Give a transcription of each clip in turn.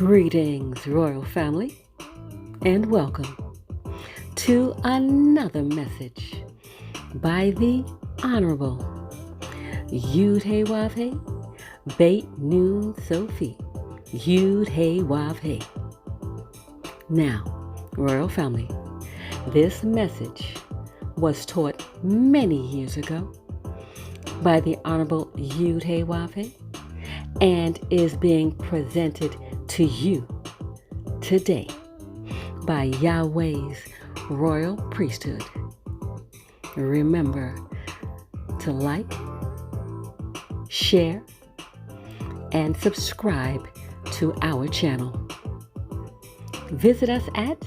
Greetings, royal family, and welcome to another message by the Honorable Yahweh Beit Nun Sophie Yahweh. Now, royal family, this message was taught many years ago by the Honorable Yahweh and is being presented to you today by Yahweh's royal priesthood. Remember to like, share, and subscribe to our channel. Visit us at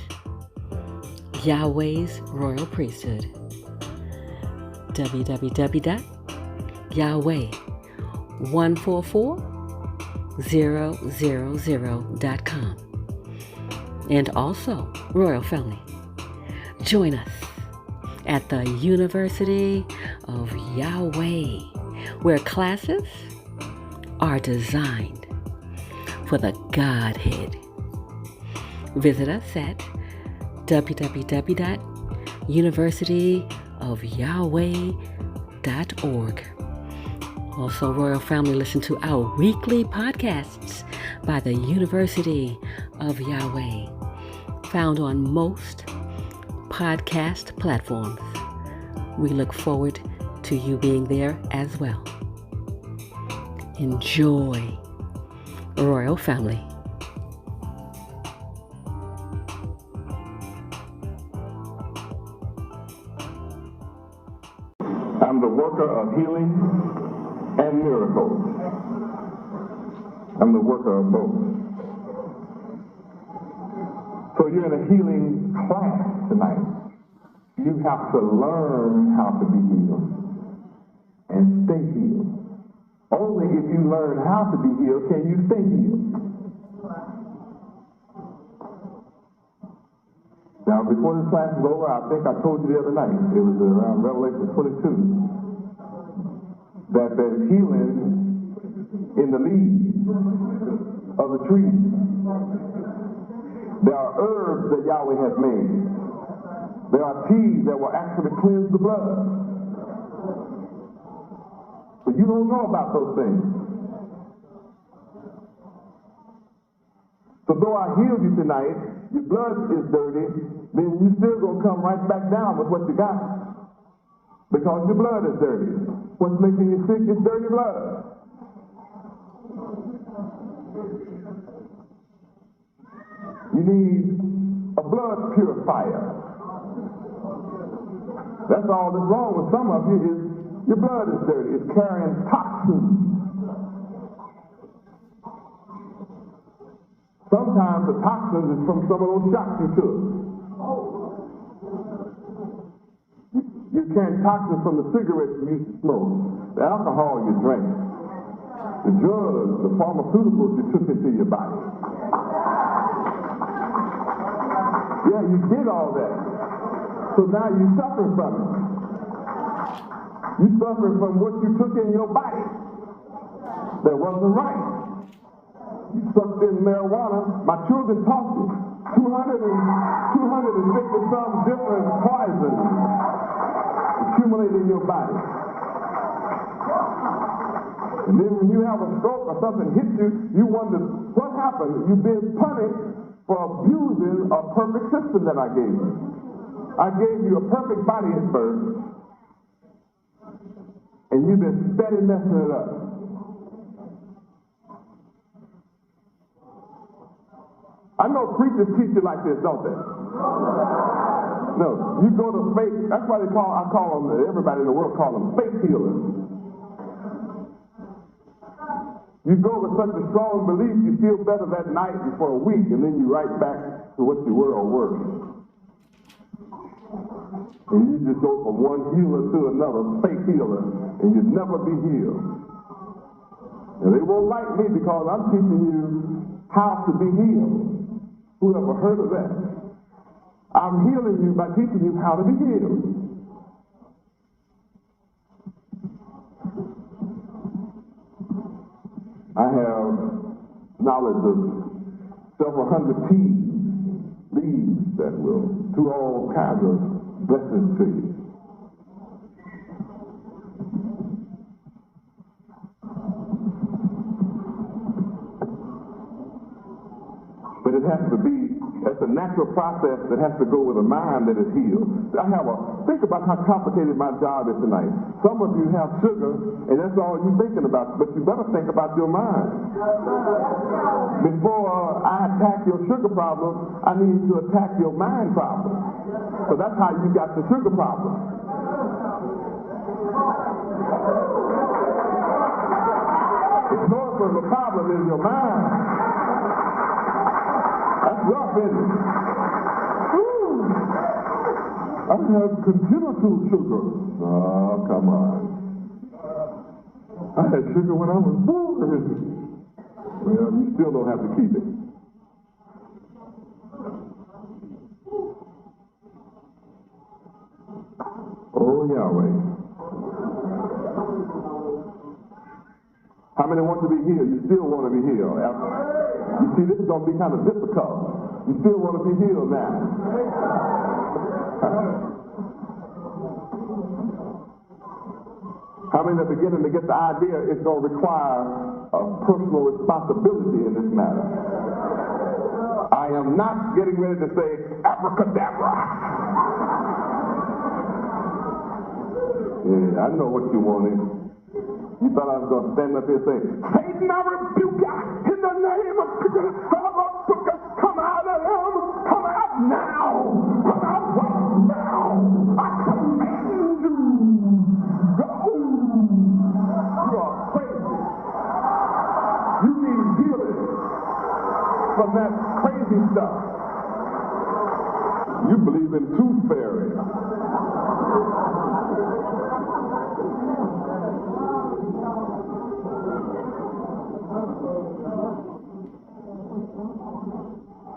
Yahweh's Royal Priesthood, www.yahweh144000.com. And also, royal family, join us at the University of Yahweh, where classes are designed for the Godhead. Visit us at www.universityofyahweh.org. Also, royal family, listen to our weekly podcasts by the University of Yahweh, found on most podcast platforms. We look forward to you being there as well. Enjoy, royal family. I'm the worker of healing and miracles. I'm the worker of both. So you're in a healing class tonight. You have to learn how to be healed and stay healed. Only if you learn how to be healed can you stay healed. Now, before this class is over, I think I told you the other night, it was around Revelation 22, that there's healing in the leaves of the trees. There are herbs that Yahweh has made. There are teas that will actually cleanse the blood. But you don't know about those things. So though I healed you tonight, your blood is dirty, then you still gonna come right back down with what you got. Because your blood is dirty. What's making you sick is dirty blood. You need a blood purifier. That's all that's wrong with some of you is your blood is dirty. It's carrying toxins. Sometimes the toxins is from some of those shots you took. You're carrying toxins from the cigarettes you used to smoke, the alcohol you drank, the drugs, the pharmaceuticals you took into your body. Yeah, you did all that. So now you're suffering from it. You're suffering from what you took in your body that wasn't right. You sucked in marijuana. My children taught you 250 some different poisons accumulate in your body. And then when you have a stroke or something hits you, you wonder what happened. You've been punished for abusing a perfect system that I gave you. I gave you a perfect body at birth, and you've been steady messing it up. I know preachers teach you like this, don't they? No, you go to fake, that's why I call them, everybody in the world call them fake healers. You go with such a strong belief, you feel better that night and for a week, and then you right back to what you were or worse. And you just go from one healer to another, fake healer, and you'll never be healed. And they won't like me because I'm teaching you how to be healed. Who ever heard of that? I'm healing you by teaching you how to be healed. I have knowledge of several hundred leaves that will do all kinds of blessings to you. But it has to be, it's a natural process that has to go with a mind that is healed. Think about how complicated my job is tonight. Some of you have sugar, and that's all you're thinking about, but you better think about your mind. Before I attack your sugar problem, I need to attack your mind problem. So that's how you got the sugar problem. The source of the problem is your mind. That's rough, isn't it? I have congenital sugar. Oh, come on. I had sugar when I was born. Well, you still don't have to keep it. Oh, Yahweh. How many want to be healed? You still want to be healed. You see, this is going to be kind of difficult. You still want to be healed now. How many are beginning to get the idea it's going to require a personal responsibility in this matter? I am not getting ready to say abracadabra. Yeah, I know what you wanted. You thought I was going to stand up here and say, Satan, I rebuke you in the name of Jesus. Come out of him. Come out now. Come out right now. I command you. Go. You are crazy. You need healing from that crazy stuff. You believe in tooth fairy.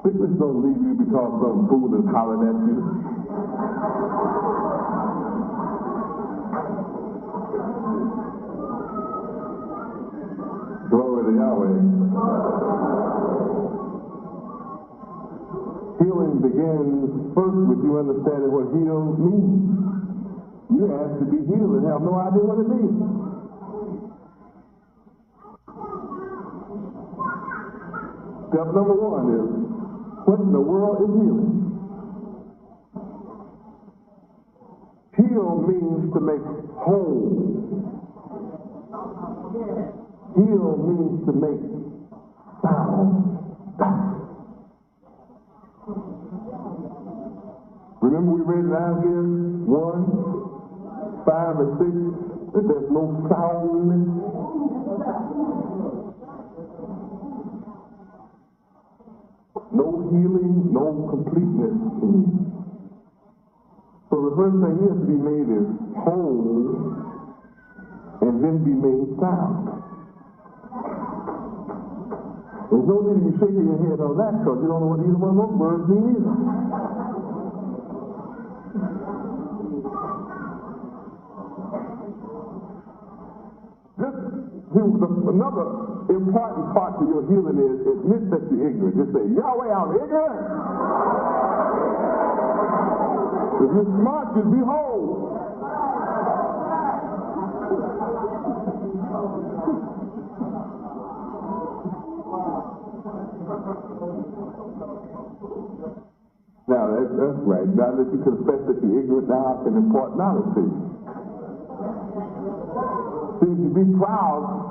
Sickness don't leave you because some fool is hollering at you. Glory to Yahweh. Healing begins first with you understanding what healed means. You ask to be healed and have no idea what it means. Step number one is, what in the world is healing? Heal means to make whole. Heal means to make sound. Remember we read down here 1, 5, and 6 that there's no soundness. No healing, no completeness in you. So the first thing you have to be made is whole and then be made sound. There's no need of you shaking your head on that because you don't know what either one of those words mean either. Another important part to your healing is admit that you're ignorant. Just say, Yahweh, I'm ignorant. If you're smart, you'd be whole. Now, that's right. Now that you confess that you're ignorant, now I can impart knowledge to you. See, you be proud.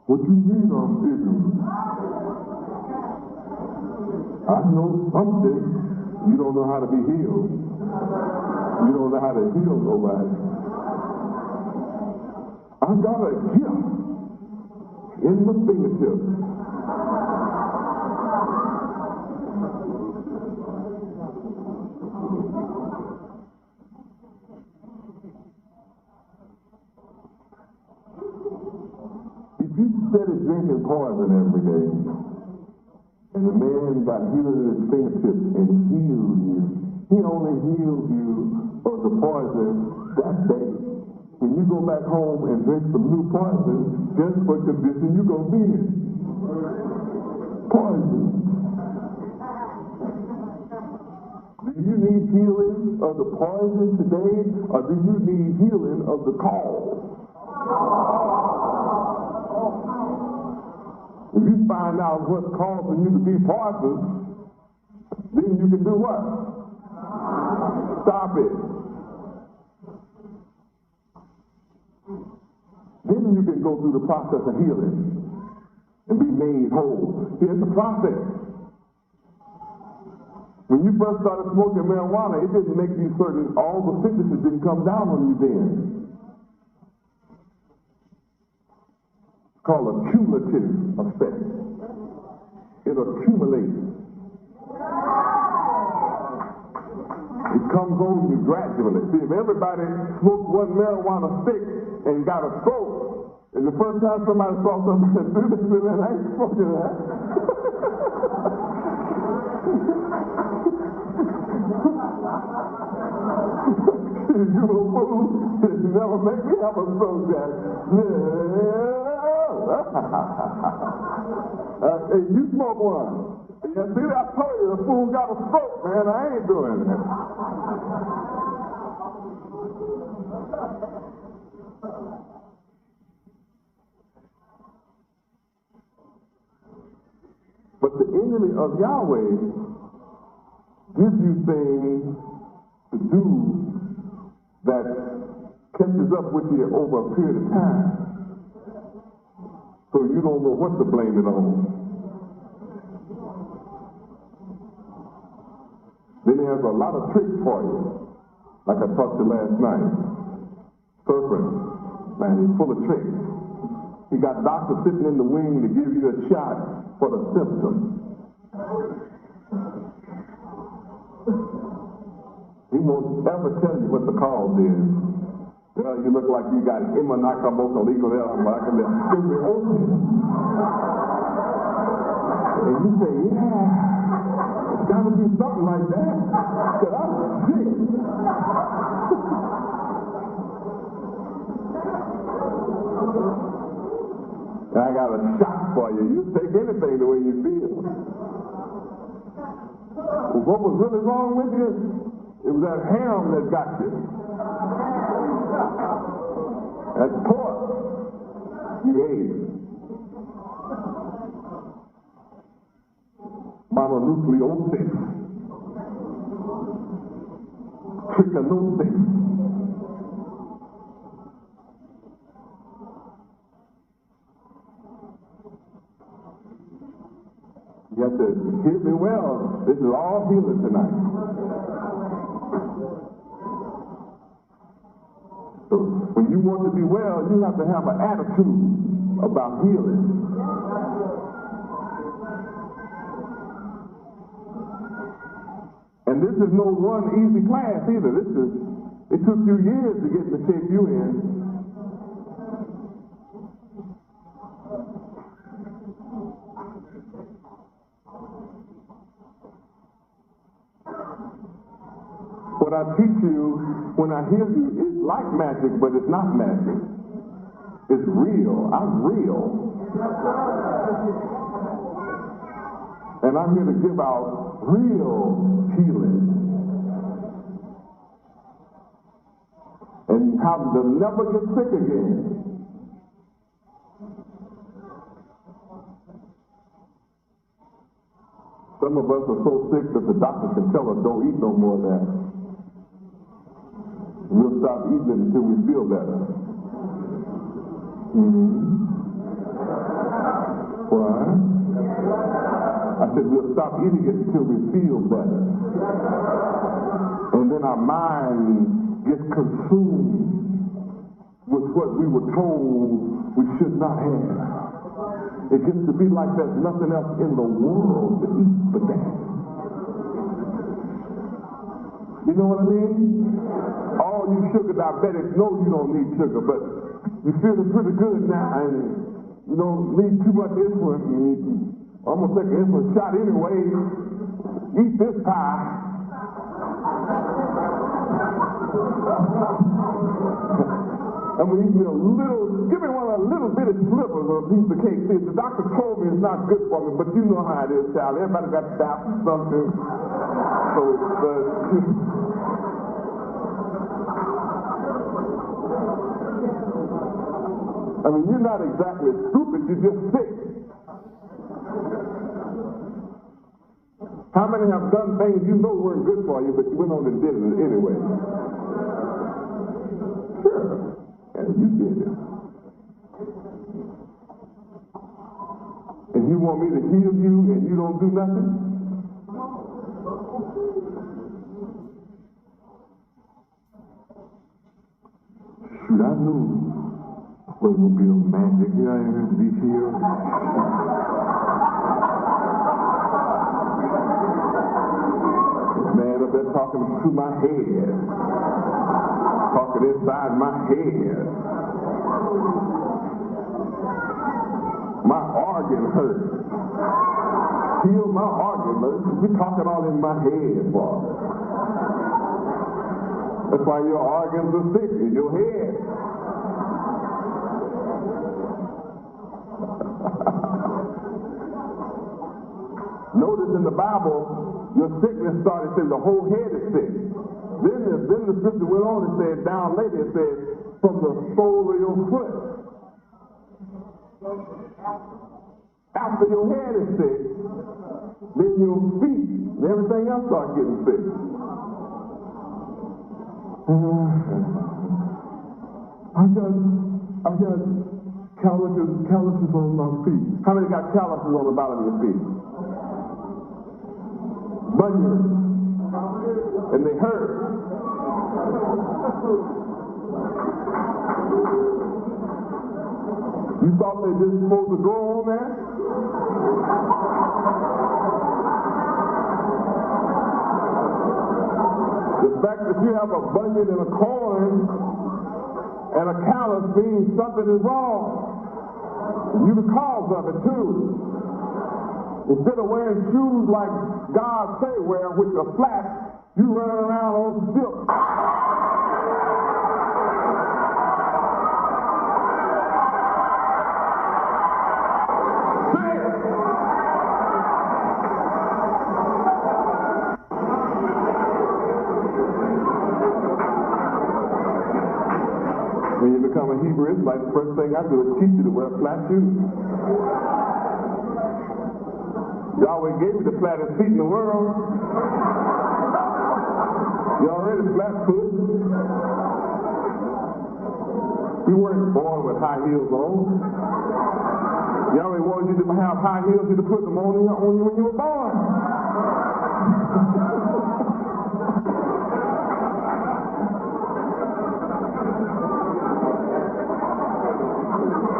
What you mean I'm ignorant? I know something. You don't know how to be healed. You don't know how to heal nobody. I got a gift in my fingertips. Instead of drinking poison every day, and the man got healed in his fingertips and healed you, he only healed you of the poison that day. When you go back home and drink some new poison, guess what condition you're going to be in? poison. Do you need healing of the poison today, or do you need healing of the cause? If you find out what's causing you to be poisonous, then you can do what? Stop it. Then you can go through the process of healing and be made whole. Here's the process. When you first started smoking marijuana, it didn't make you certain, all the sicknesses didn't come down on you then. It's called a cumulative effect. It accumulates. It comes on you gradually. See, if everybody smoked one marijuana stick and got a stroke, and the first time somebody saw somebody do this, man, I ain't smoking that. You a fool. You never make me have a stroke, Jack. Hey, you smoke one. Yeah, see, I told you, the fool got a stroke, man. I ain't doing that. But the enemy of Yahweh gives you things to do that catches up with you over a period of time. So you don't know what to blame it on. Then he has a lot of tricks for you, like I talked to last night. Serpent, man, he's full of tricks. He got doctors sitting in the wing to give you a shot for the symptom. He won't ever tell you what the cause is. Well, you look like you got and you say, yeah, it's got to be something like that. Because I'm sick. I got a shot for you. You take anything the way you feel. Well, what was really wrong with you? It was that ham that got you. That pork. You ate it. Mononucleosis. Trichinosis. You have to hear me well. This is all healing tonight. So when you want to be well, you have to have an attitude about healing. And this is no one easy class either. It took you years to get in the shape you in. What I teach you, when I hear you, it's like magic, but it's not magic. It's real. I'm real. And I'm here to give out real healing. And how to never get sick again. Some of us are so sick that the doctor can tell us don't eat no more of that. We'll stop eating it until we feel better. What? I said we'll stop eating it until we feel better. And then our mind gets consumed with what we were told we should not have. It gets to be like there's nothing else in the world to eat but that. You know what I mean? All you sugar diabetics know you don't need sugar, but you're feeling pretty good now and you don't need too much insulin. I'm going to take an insulin shot anyway. Eat this pie. And when you give me give me one of the little bitty slivers of a piece of cake. See, the doctor told me it's not good for me, but you know how it is, child. Everybody got to die for something. So, I mean, you're not exactly stupid, you're just sick. How many have done things you know weren't good for you, but you went on and did it anyway? Sure. And you did it. And you want me to heal you and you don't do nothing? Shoot, I knew it wasn't going to be no magic. You ain't going to be healed. Man up there talking to my head. Talking inside my head. My organ hurts. Heal my organ, but we're talking all in my head, boy. That's why your organs are sick in your head. Notice in the Bible, your sickness started saying the whole head is sick. Then the scripture went on and said, down later it said, from the sole of your foot. After your head is sick, then your feet and everything else starts getting sick. I got calluses on my feet. How many got calluses on the bottom of your feet? Bunions. And they hurt. You thought they just supposed to grow on there? The fact that you have a bunion and a corn and a callus means something is wrong. You're the cause of it too. Instead of wearing shoes like God say wear, which are flat, you running around on stilts. When you become a Hebrew Israelite, the first thing I do is teach you to wear flat shoes. Yahweh gave you the flattest feet in the world. You're already flat foot. You weren't born with high heels on. Yahweh wanted you to have high heels, you to put them on you when you were born.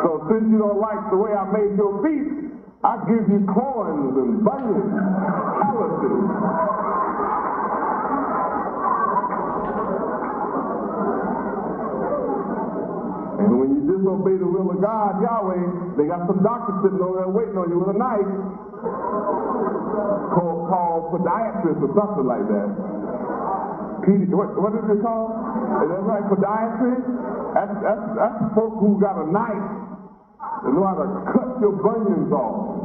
So since you don't like the way I made your feet, I give you corns and bunions, calluses. And when you disobey the will of God, Yahweh, they got some doctors sitting over there waiting on you with a knife called podiatrist or something like that. What is it called? Is that right, podiatrist? That's folks who got a knife and know how to cut your bunions off.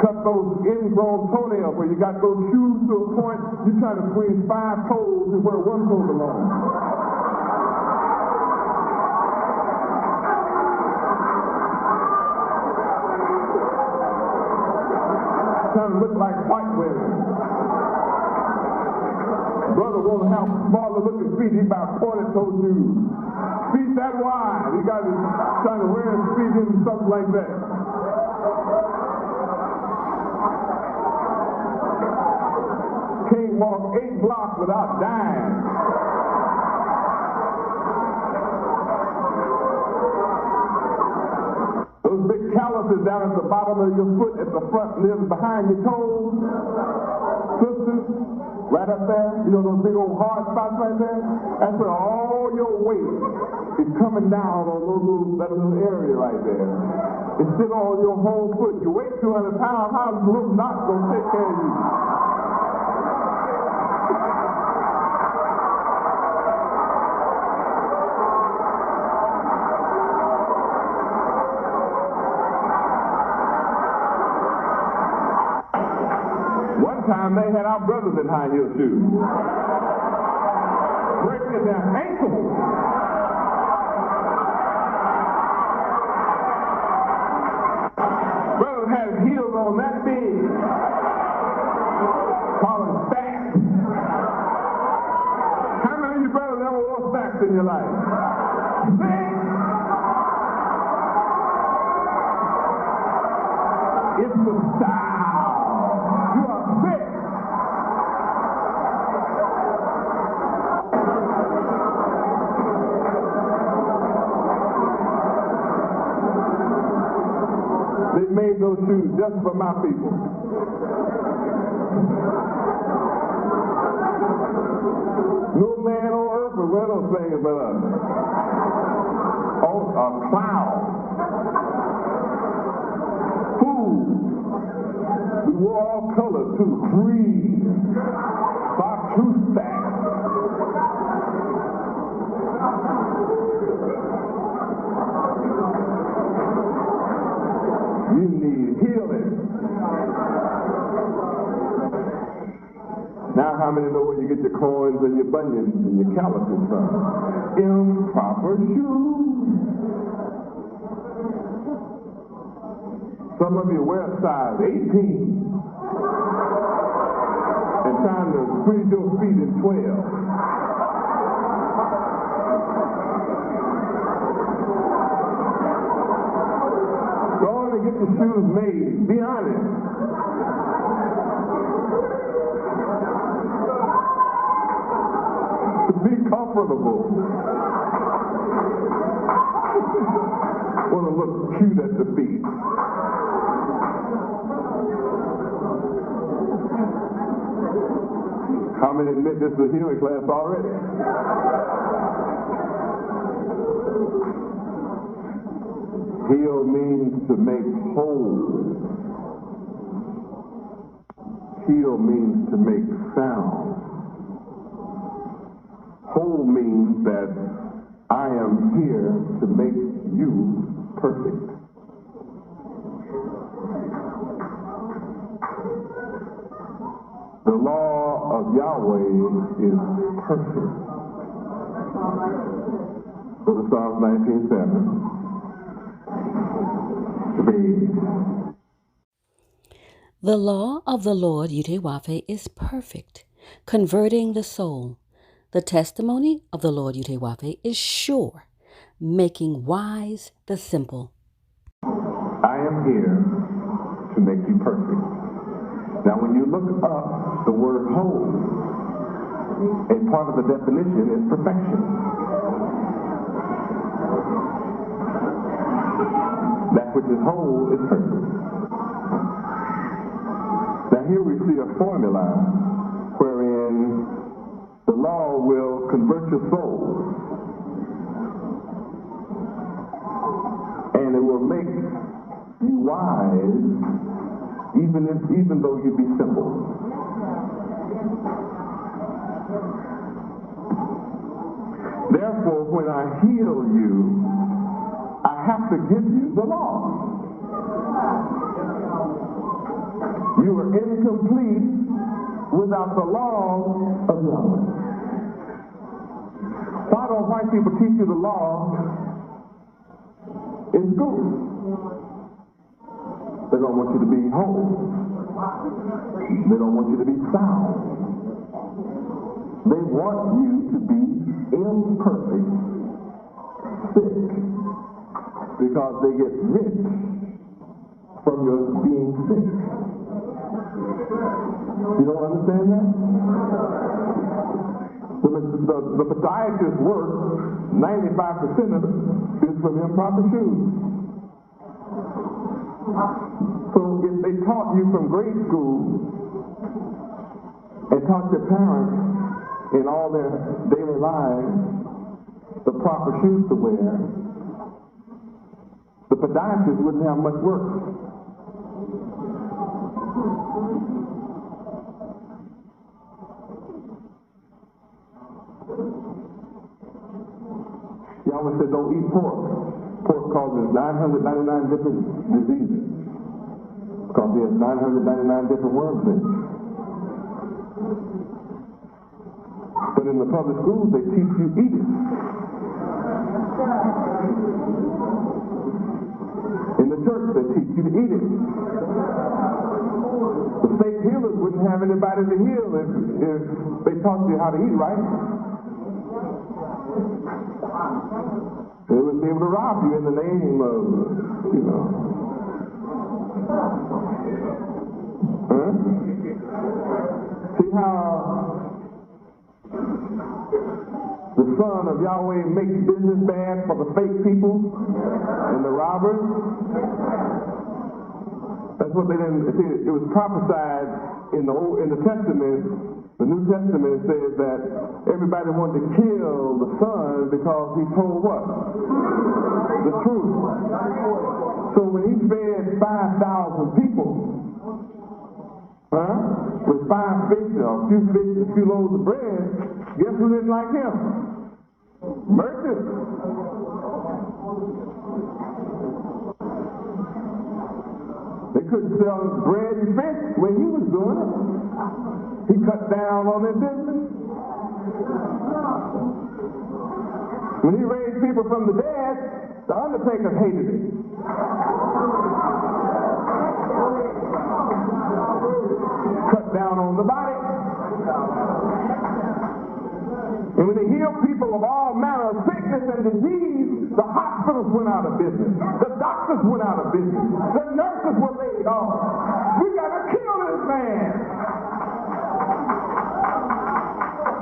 Cut those ingrown toenails where you got those shoes to a point you try to squeeze 5 toes and where 1 toe belongs. Trying to look like white women. Brother won't have smaller looking feet, he about 40 toe shoes. Feet that wide, he got his trying to wear his feet into something like that. Can't walk 8 blocks without dying. Those big calluses down at the bottom of your foot, at the front limbs behind your toes, sisters, right up there, you know those big old hard spots right there? That's where all your weight is coming down on that little area right there. It's still on your whole foot. You weigh 200 pounds, how's a little knot gonna take care of you? time they had our brothers in high heel shoes. Breaking their ankles. Brothers had heels on that big. Call them stacks. How many of you brothers ever wore stacks in your life? Six. It's the style. You are sick. They made those shoes just for my people. No man on earth will wear those things but us. Oh, a cloud. Food. We wore all colors too. Green. Chartreuse stack. You need healing. Now how many know where you get your corns and your bunions and your calluses from? Improper shoes. Some of you wear size 18 and trying to squeeze your feet in 12. Go on and get your shoes made. Be honest. Be comfortable. Want to look cute at the feet. How many admit this is a healing class already? Heal means to make whole. Heal means to make sound. Whole means that I am here to make you perfect. The law of Yahweh is perfect. Go to Psalms 19:7. Read. The law of the Lord Yahweh is perfect, converting the soul. The testimony of the Lord Yahweh is sure, making wise the simple. I am here to make you perfect. Now when you look up the word whole, a part of the definition is perfection. That which is whole is perfect. Now here we see a formula wherein the law will convert your soul, and it will make you wise, even though you be simple. Therefore, when I heal you, I have to give you the law. You are incomplete without the law of Yahweh. Why don't white people teach you the law in school? They don't want you to be whole. They don't want you to be sound. They want you to be imperfect, sick, because they get rich from your being sick. You don't understand that? The podiatrist's work, 95% of it is from improper shoes. So if they taught you from grade school and taught your parents in all their daily lives the proper shoes to wear, the podiatrist wouldn't have much work. Yahweh said don't eat pork. Pork causes 999 different diseases because there's 999 different worms in it. But in the public schools, they teach you eat it. In the church, they teach you to eat it. The fake healers wouldn't have anybody to heal if they taught you how to eat right. They wouldn't be able to rob you in the name of, Huh? See how the son of Yahweh makes business bad for the fake people and the robbers? That's what they didn't see. It was prophesied in the Testament. The New Testament says that everybody wanted to kill the son because he told what? The truth. So when he fed 5,000 people, with 5 fish, a few fish, a few loaves of bread, guess who didn't like him? Merchants. They couldn't sell bread and fish when he was doing it. He cut down on their business. When he raised people from the dead, the undertakers hated it. Cut down on the body. And when they healed people of all manner of sickness and disease, the hospitals went out of business. The doctors went out of business. The nurses were laid off. We got to kill this man.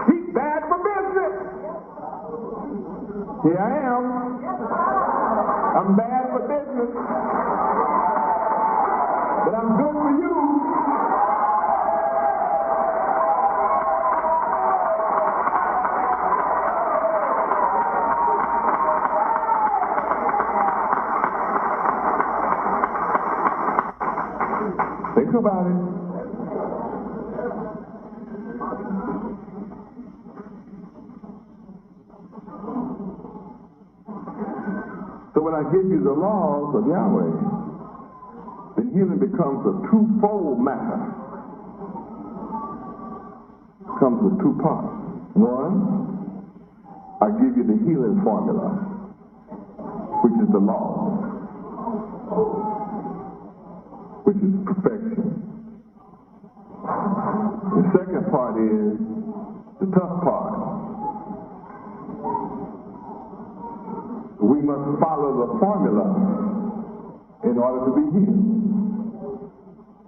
He's bad for business. Here I am. I'm bad for business. But I'm good for you. Think about it. So when I give you the laws of Yahweh, then healing becomes a twofold matter. It comes with 2 parts. One, I give you the healing formula, which is the law, which is perfection. The second part is the tough part. We must follow the formula in order to be healed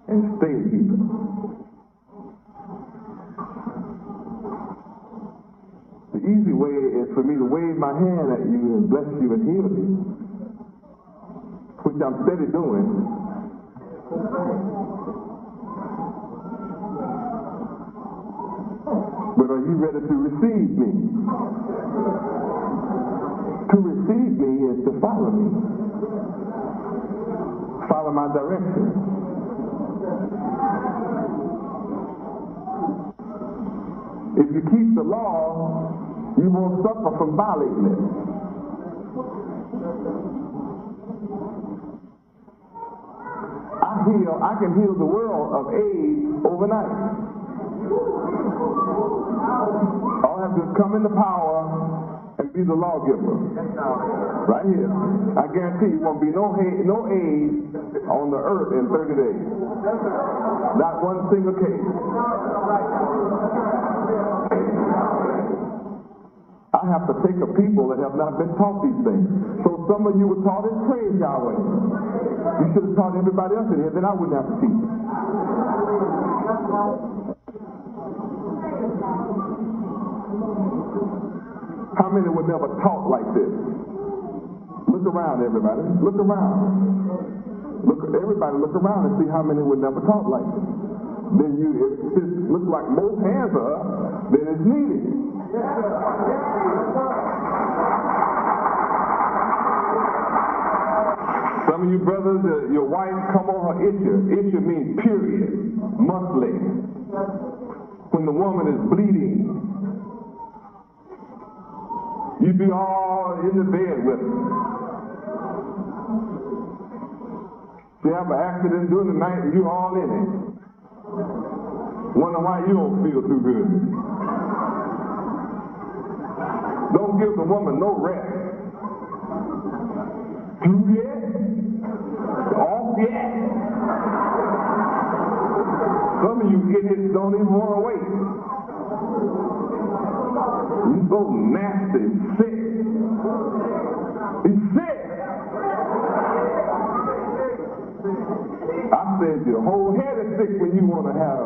and stay healed. The easy way is for me to wave my hand at you and bless you and heal you, which I'm steady doing. But are you ready to receive me? To receive me is to follow me. Follow my direction. If you keep the law, you won't suffer from violating it. I can heal the world of AIDS overnight. All I have to do is come into power and be the lawgiver. Right here. I guarantee you won't be no AIDS on the earth in 30 days. Not one single case. I have to take a people that have not been taught these things. So some of you were taught it, praise Yahweh. You should have taught everybody else in here, then I wouldn't have to teach. How many were never taught like this? Look around, everybody. Look around. Everybody look around and see how many were never taught like this. Then if it looks like both hands are up, then it's needed. Some of you brothers, your wife come on her issue. Issue means period, monthly. When the woman is bleeding, you be all in the bed with her. She have an accident during the night and you all in it. Wonder why you don't feel too good. Don't give the woman no rest. Through yet? Off yet? Some of you idiots don't even want to wait. You're so nasty, sick. He's sick. I said your whole head is sick when you want to have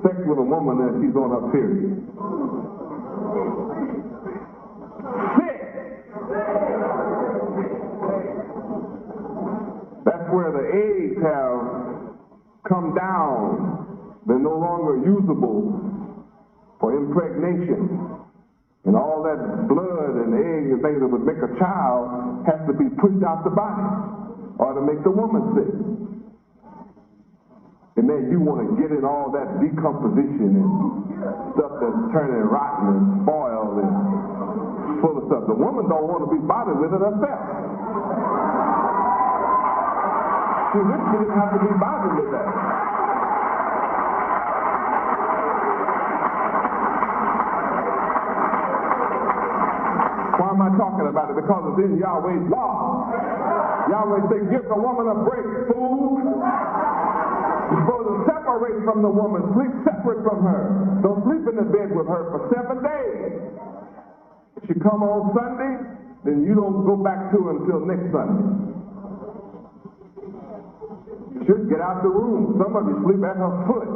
sex with a woman and she's on her period. Sick. That's where the eggs have come down. They're no longer usable for impregnation. And all that blood and eggs and things that would make a child has to be pushed out the body or to make the woman sick. And then you want to get in all that decomposition and stuff that's turning rotten and spoiled and full of stuff. The woman don't want to be bothered with it herself. She really didn't have to be bothered with that. Why am I talking about it? Because it's in Yahweh's law. Yahweh said, give the woman a break, fool. You're supposed to separate from the woman, sleep separate from her. Don't sleep in the bed with her for 7 days. If she come on Sunday, then you don't go back to her until next Sunday. You should get out the room. Some of you sleep at her foot.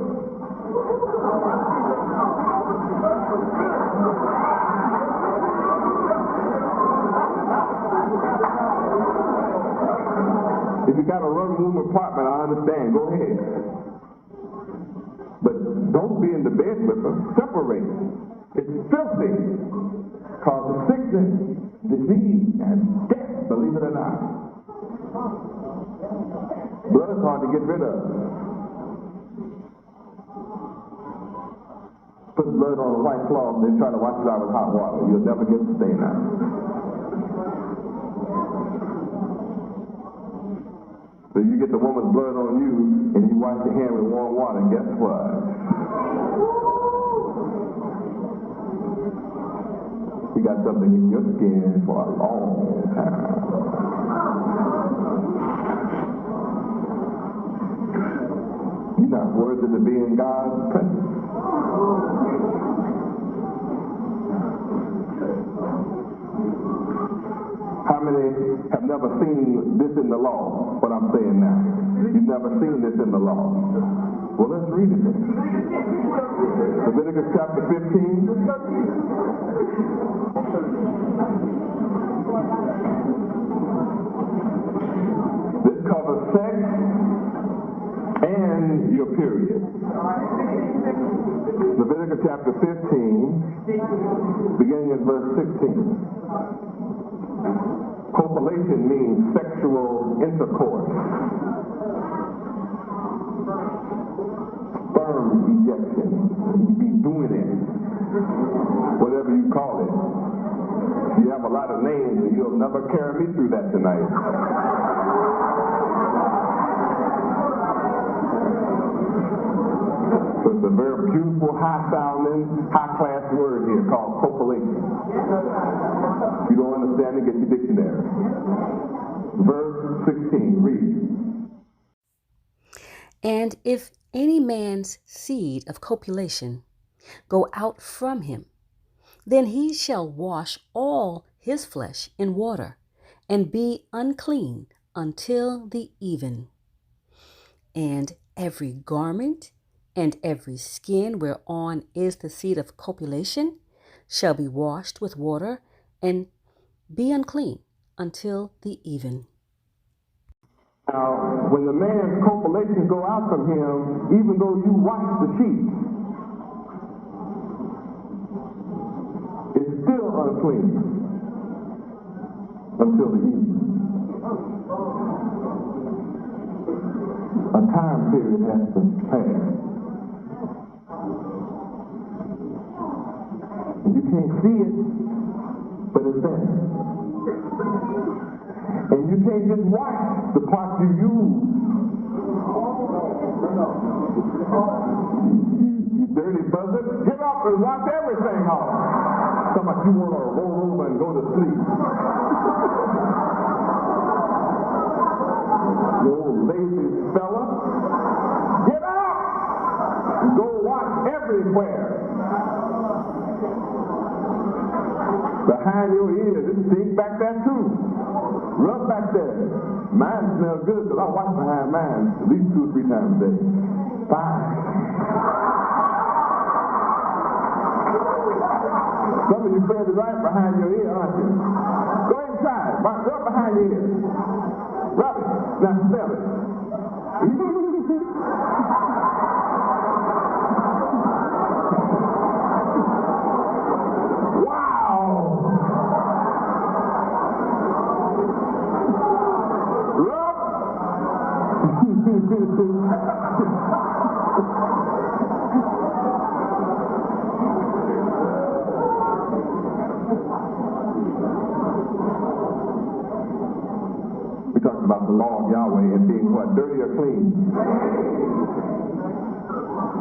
If you got a one-room apartment, I understand. Go ahead. But don't be in the bed with her. Separate. It's filthy. Causes sickness, disease, and death, believe it or not. Blood's hard to get rid of. Put blood on a white cloth, then try to wash it out with hot water. You'll never get the stain out. So you get the woman's blood on you, and you wash your hand with warm water, and guess what? You got something in your skin for a long time. You're not worthy to be in God's presence. How many have never seen this in the law, what I'm saying now? You've never seen this in the law. Well, let's read it then. Leviticus chapter 15. This covers sex and your period. Leviticus chapter 15, beginning in verse 16. Copulation means sexual intercourse. Sperm ejection. You be doing it. Whatever you call it. You have a lot of names and you'll never carry me through that tonight. So it's a very beautiful, high-sounding, high-class word here called copulation. If you don't understand it, get your dictionary. Verse 16, read. And if any man's seed of copulation go out from him, then he shall wash all his flesh in water, and be unclean until the even. And every garment and every skin whereon is the seed of copulation shall be washed with water, and be unclean until the even. Now, when the man's copulation go out from him, even though you wash the sheep, it's still unclean until the evening. A time period has to pass. You can't see it, but it's there. And you can't just wash the parts you use. You dirty buzzard, get up and wash everything off. Talking about you want to roll over and go to sleep. You old lazy fella. Get up! Go watch everywhere. Behind your ears, it stinks back there too. Rub back there. Mine smells good because I wash behind mine at least 2 or 3 times a day. Fine. Some of you spread it right behind your ear, aren't you? Go inside. Rub behind your ear. Rub it. Now smell it. We talked about the law of Yahweh and being what? Dirty or clean?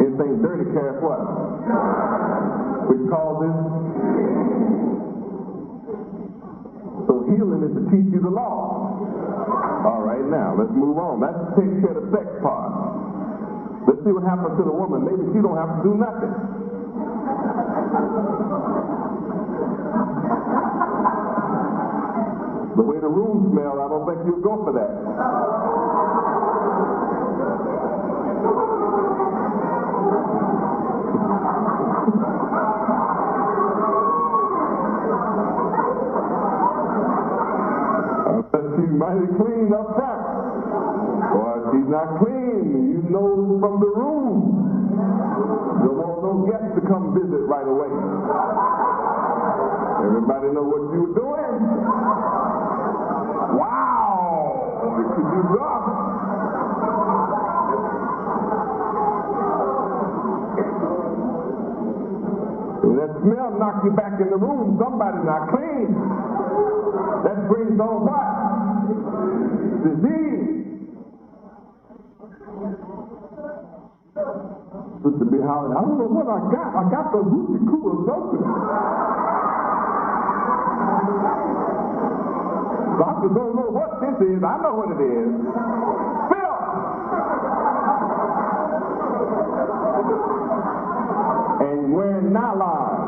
Anything dirty carries what? Which causes? So healing is to teach you the law. All right, now let's move on. Let's take care of the sex part. Let's see what happens to the woman. Maybe she don't have to do nothing. The way the room smells, I don't think you'll go for that. She's mighty clean up front. Or if she's not clean, you know from the room. You don't want no guests to come visit right away. Everybody know what you were doing. Wow! It could be rough. When that smell knocks you back in the room, somebody's not clean. That brings on what? Disease. Sister be hollering, I don't know what I got. I got the hoochie coo or something. Doctors don't know what this is. I know what it is. Filth. And wearing nylon.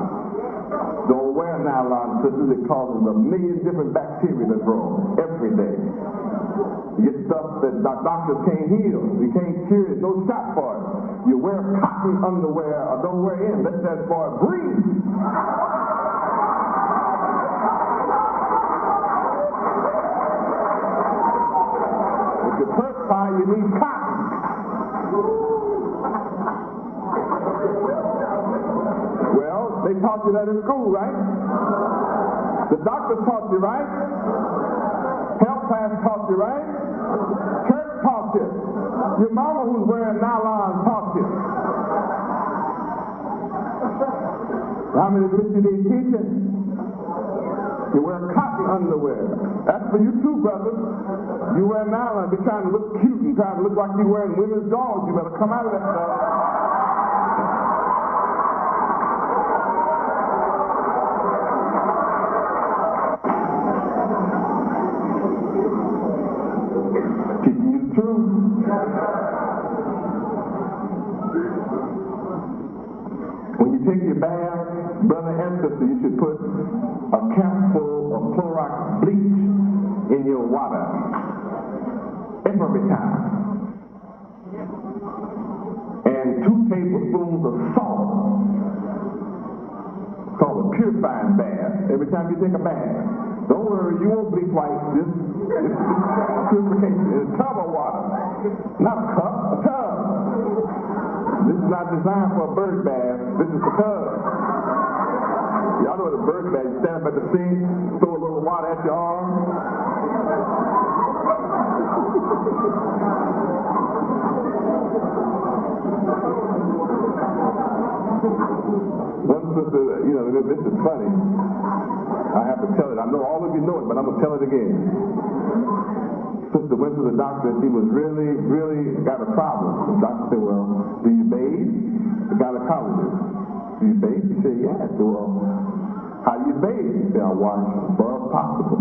Don't wear nylon, sisters. It causes a million different bacteria to grow every day. You get stuff that doctors can't heal. You can't cure it. No shot for it. You wear cotton underwear or don't wear in. Let that boy breathe. If you perspire, you need cotton. Well, they taught you that in school, right? The doctors taught you, right? Health class taught you, right? Church taught you. Your mama who's wearing nylon taught you. How many Christians need teaching? You wear cotton underwear. That's for you too, brothers. You wear nylon, be trying to look cute and trying to look like you're wearing women's drawers. You better come out of that stuff. When you take your bath, brother and sister, you should put a capful of Clorox bleach in your water every time. And 2 tablespoons of salt. It's called a purifying bath. Every time you take a bath. Don't worry, you won't bleach white. This purification is a tub of water. Not a cup, a tub. This is not designed for a bird bath. This is a tub. Y'all know what a bird bath. You stand up at the sink, throw a little water at your arm. One sister, this is funny. I have to tell it. I know all of you know it, but I'm going to tell it again. Sister went to the doctor and she was really got a problem. The doctor said, well, do you bathe? The gynecologist, do you bathe? She said, yeah. I said, well, How do you bathe? Say, I wash above possible.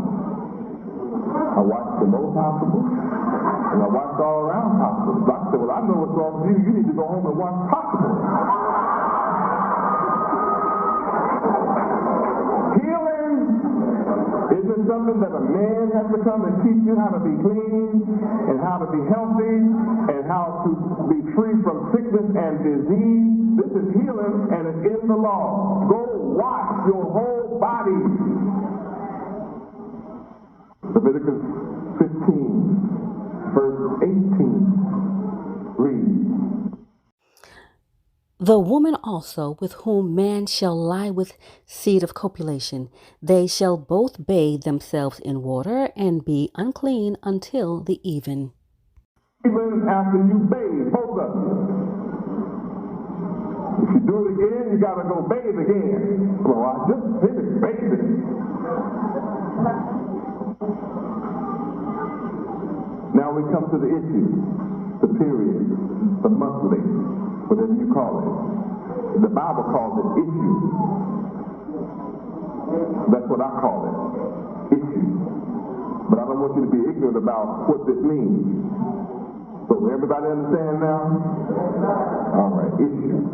I wash below possible. And I wash all around possible. So I said, well, I know what's wrong with you. You need to go home and wash possible. Healing isn't something that a man has to come and teach you how to be clean and how to be healthy and how to be free from sickness and disease. This is healing and it's in the law. Go wash your whole body. Leviticus 15, verse 18. Read. The woman also with whom man shall lie with seed of copulation, they shall both bathe themselves in water and be unclean until the even. Even after you bathe, both of you. If you do it again, you got to go bathe again. Well, I just finished bathing. Now we come to the issue, the period, the monthly, whatever you call it. The Bible calls it issue. That's what I call it, issue. But I don't want you to be ignorant about what this means. So everybody understand now? All right, issue.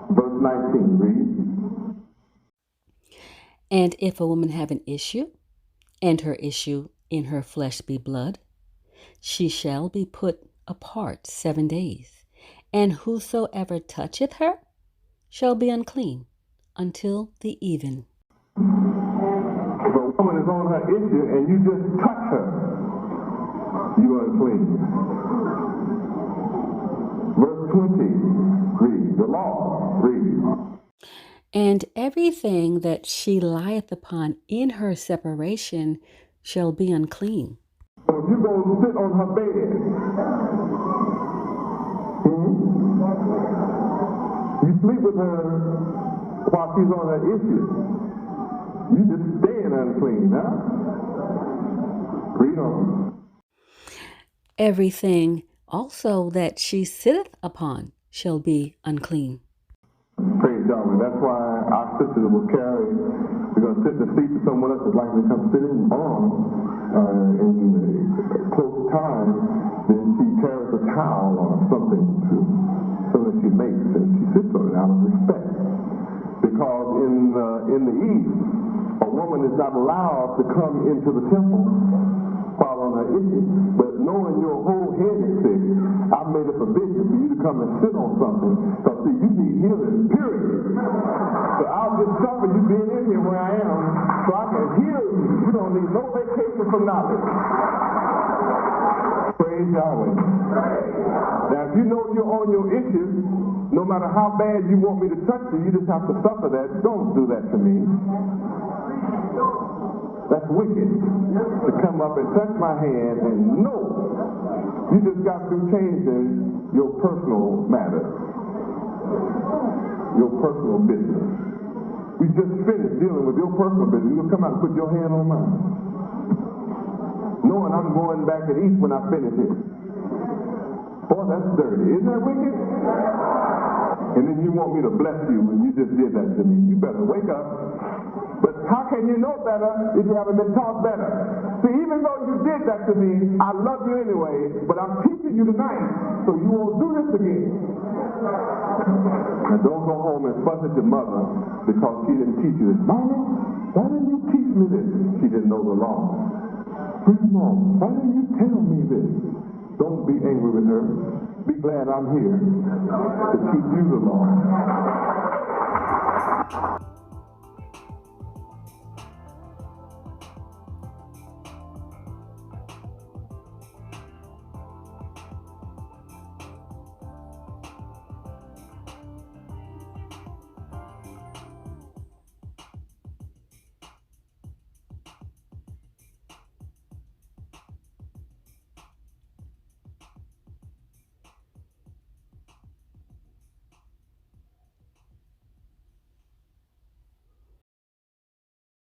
Verse 19, read. And if a woman have an issue, and her issue in her flesh be blood, she shall be put apart 7 days, and whosoever toucheth her shall be unclean until the even. If a woman is on her issue and you just touch her, you are unclean. Verse 20, read. The law, read. And everything that she lieth upon in her separation shall be unclean. So if you go sit on her bed, you sleep with her while she's on her issue, you just staying unclean, huh? Read on. Everything also that she sitteth upon shall be unclean. Praise Yahweh. That's why our sisters will carry, we're going to sit in the seat that someone else is likely to come sitting on in close time, then she carries a towel or something so that she makes and she sits on it out of respect. Because in the East, a woman is not allowed to come into the temple while on her issue. But knowing your whole head is sick, I made a provision for you to come and sit on something. Because see, you need healing, period. So I'll just suffer you being in here where I am so I can heal you. You don't need no vacation from knowledge. Praise Yahweh. Now if you know you're on your issue, no matter how bad you want me to touch you, you just have to suffer that. Don't do that to me. That's wicked. To come up and touch my hand and know you just got through changing your personal matter, your personal business. We just finished dealing with your personal business. You'll come out and put your hand on mine, knowing I'm going back and eat when I finish it. Boy, that's dirty. Isn't that wicked? And then you want me to bless you when you just did that to me. You better wake up. But how can you know better if you haven't been taught better? See, even though you did that to me, I love you anyway, but I'm teaching you tonight, so you won't do this again. Now don't go home and fuss at your mother because she didn't teach you this. Mama, why didn't you teach me this? She didn't know the law. Mom, why didn't you tell me this? Don't be angry with her. Be glad I'm here to teach you the law.